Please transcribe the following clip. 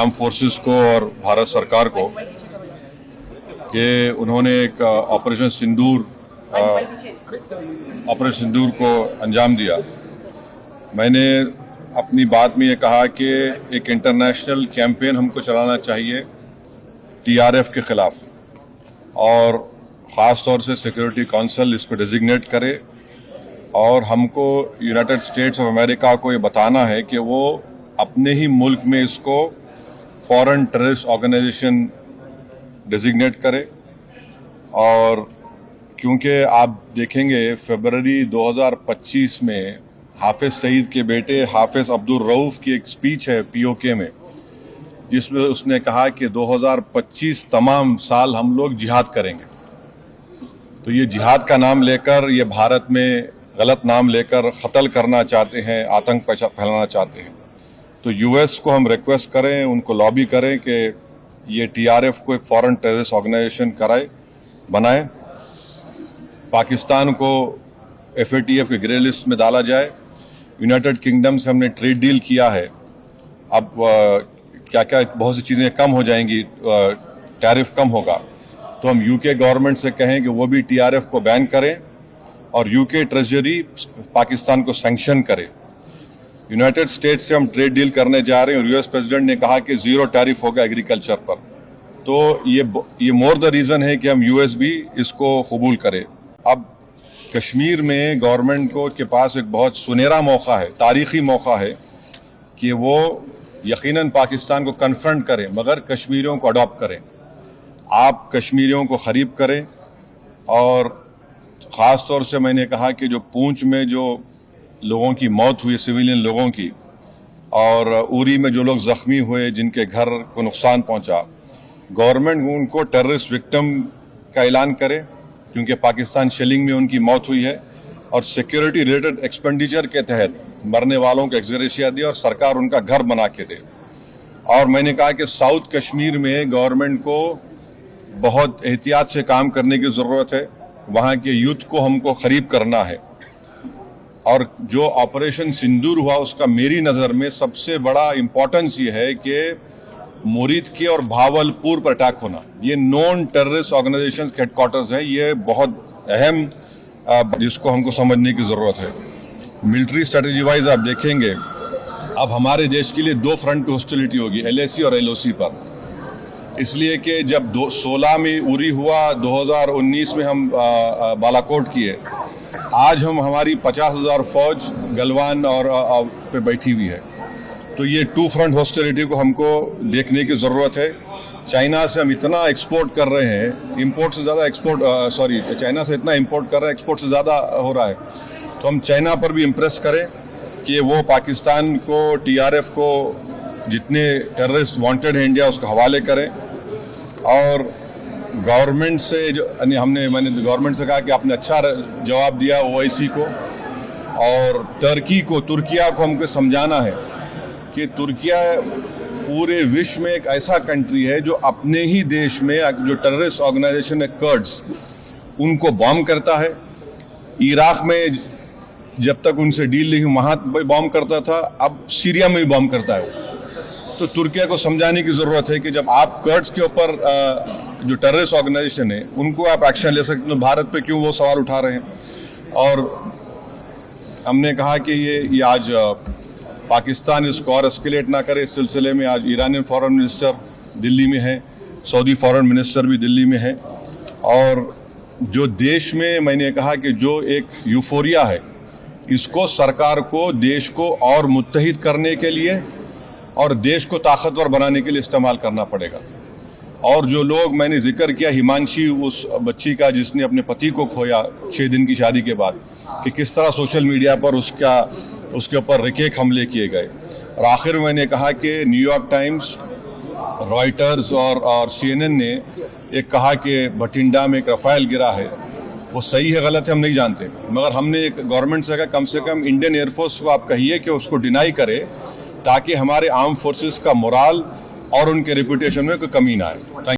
Arm forces को और भारत सरकार को कि उन्होंने एक ऑपरेशन सिंदूर को अंजाम दिया। मैंने अपनी बात में ये कहा कि एक इंटरनेशनल कैंपेन हमको चलाना चाहिए टीआरएफ के खिलाफ, और ख़ास तौर से सिक्योरिटी काउंसिल इसको डिजिग्नेट करे और हमको यूनाइटेड स्टेट्स ऑफ अमेरिका को ये बताना है कि वो अपने ही मुल्क में इसको फॉरेन टेररिस्ट ऑर्गेनाइजेशन डिजिग्नेट करे। और क्योंकि आप देखेंगे फरवरी 2025 में हाफिज सईद के बेटे हाफिज अब्दुल रऊफ की एक स्पीच है पीओके में, जिसमें उसने कहा कि 2025 तमाम साल हम लोग जिहाद करेंगे। तो ये जिहाद का नाम लेकर, ये भारत में गलत नाम लेकर कत्ल करना चाहते हैं, आतंक फैलाना चाहते हैं। तो यूएस को हम रिक्वेस्ट करें, उनको लॉबी करें कि ये टीआरएफ को एक फॉरेन टेररिस्ट ऑर्गेनाइजेशन बनाए, पाकिस्तान को एफएटीएफ के ग्रे लिस्ट में डाला जाए। यूनाइटेड किंगडम से हमने ट्रेड डील किया है, अब क्या क्या बहुत सी चीज़ें कम हो जाएंगी, टैरिफ कम होगा। तो हम यूके गवर्नमेंट से कहें कि वो भी टीआरएफ को बैन करें और यूके ट्रेजरी पाकिस्तान को सैंक्शन करे। यूनाइटेड स्टेट्स से हम ट्रेड डील करने जा रहे हैं और यूएस प्रेसिडेंट ने कहा कि जीरो टैरिफ होगा एग्रीकल्चर पर। तो ये मोर द रीज़न है कि हम यूएस भी इसको कबूल करें। अब कश्मीर में गवर्नमेंट के पास एक बहुत सुनहरा मौका है, तारीखी मौका है कि वो यकीनन पाकिस्तान को कन्फ्रंट करें, मगर कश्मीरियों को अडॉप्ट करें। आप कश्मीरियों को ख़रीब करें। और ख़ास तौर से मैंने कहा कि जो पूंछ में जो लोगों की मौत हुई, सिविलियन लोगों की, और उरी में जो लोग ज़ख्मी हुए, जिनके घर को नुकसान पहुंचा, गवर्नमेंट उनको टेररिस्ट विक्टिम का ऐलान करे, क्योंकि पाकिस्तान शेलिंग में उनकी मौत हुई है, और सिक्योरिटी रिलेटेड एक्सपेंडिचर के तहत मरने वालों को एक्सग्रेशिया दे और सरकार उनका घर बना के दे। और मैंने कहा कि साउथ कश्मीर में गवर्नमेंट को बहुत एहतियात से काम करने की ज़रूरत है, वहाँ के यूथ को हमको ख़रीब करना है। और जो ऑपरेशन सिंदूर हुआ उसका मेरी नज़र में सबसे बड़ा इम्पोर्टेंस ये है कि मुरीद के और भावलपुर पर अटैक होना, ये नॉन टेररिस्ट ऑर्गेनाइजेशन के हेडक्वार्टर्स हैं, ये बहुत अहम जिसको हमको समझने की ज़रूरत है। मिलिट्री स्ट्रेटजी वाइज आप देखेंगे अब हमारे देश के लिए दो फ्रंट पे हॉस्टिलिटी होगी, एलएसी और एलओसी पर। इसलिए कि जब 16 में उरी हुआ, 2019 में हम बालाकोट किए, आज हमारी 50,000 फौज गलवान और पे बैठी हुई है। तो ये टू फ्रंट हॉस्टिलिटी को हमको देखने की ज़रूरत है। चाइना से हम इतना एक्सपोर्ट कर रहे हैं, इंपोर्ट से ज़्यादा चाइना से इतना इंपोर्ट कर रहे हैं, एक्सपोर्ट से ज़्यादा हो रहा है। तो हम चाइना पर भी इम्प्रेस करें कि वो पाकिस्तान को, टीआरएफ को, जितने टेररिस्ट वांटेड हैं इंडिया, उसको हवाले करें। और गवर्नमेंट से मैंने गवर्नमेंट से कहा कि आपने अच्छा जवाब दिया ओआईसी को, और तुर्किया को हमको समझाना है कि तुर्किया पूरे विश्व में एक ऐसा कंट्री है जो अपने ही देश में जो टेररिस्ट ऑर्गेनाइजेशन है कर्ड्स, उनको बॉम्ब करता है। इराक में जब तक उनसे डील नहीं हुई वहाँ बॉम्ब करता था, अब सीरिया में भी बॉम्ब करता है। तो तुर्किया को समझाने की ज़रूरत है कि जब आप कर्ड्स के ऊपर जो टेररिस्ट ऑर्गेनाइजेशन है उनको आप एक्शन ले सकते, तो भारत पे क्यों वो सवाल उठा रहे हैं। और हमने कहा कि ये आज पाकिस्तान इसको और एस्केलेट ना करे। इस सिलसिले में आज ईरानियन फॉरेन मिनिस्टर दिल्ली में है, सऊदी फॉरेन मिनिस्टर भी दिल्ली में है। और जो देश में मैंने कहा कि जो एक यूफोरिया है, इसको सरकार को देश को और मुत्तहिद करने के लिए और देश को ताकतवर बनाने के लिए इस्तेमाल करना पड़ेगा। और जो लोग मैंने जिक्र किया, हिमांशी, उस बच्ची का जिसने अपने पति को खोया 6 दिन की शादी के बाद, कि किस तरह सोशल मीडिया पर उसके ऊपर रिकेक हमले किए गए। और आखिर में मैंने कहा कि न्यूयॉर्क टाइम्स, रॉयटर्स और CNN ने एक कहा कि भटिंडा में एक रफाइल गिरा है। वो सही है गलत है हम नहीं जानते, मगर हमने एक गवर्नमेंट से कहा कम से कम इंडियन एयरफोर्स को आप कहिए कि उसको डिनाई करे, ताकि हमारे आर्म फोर्सेस का मोराल और उनके रेपुटेशन में कोई कमी ना आए।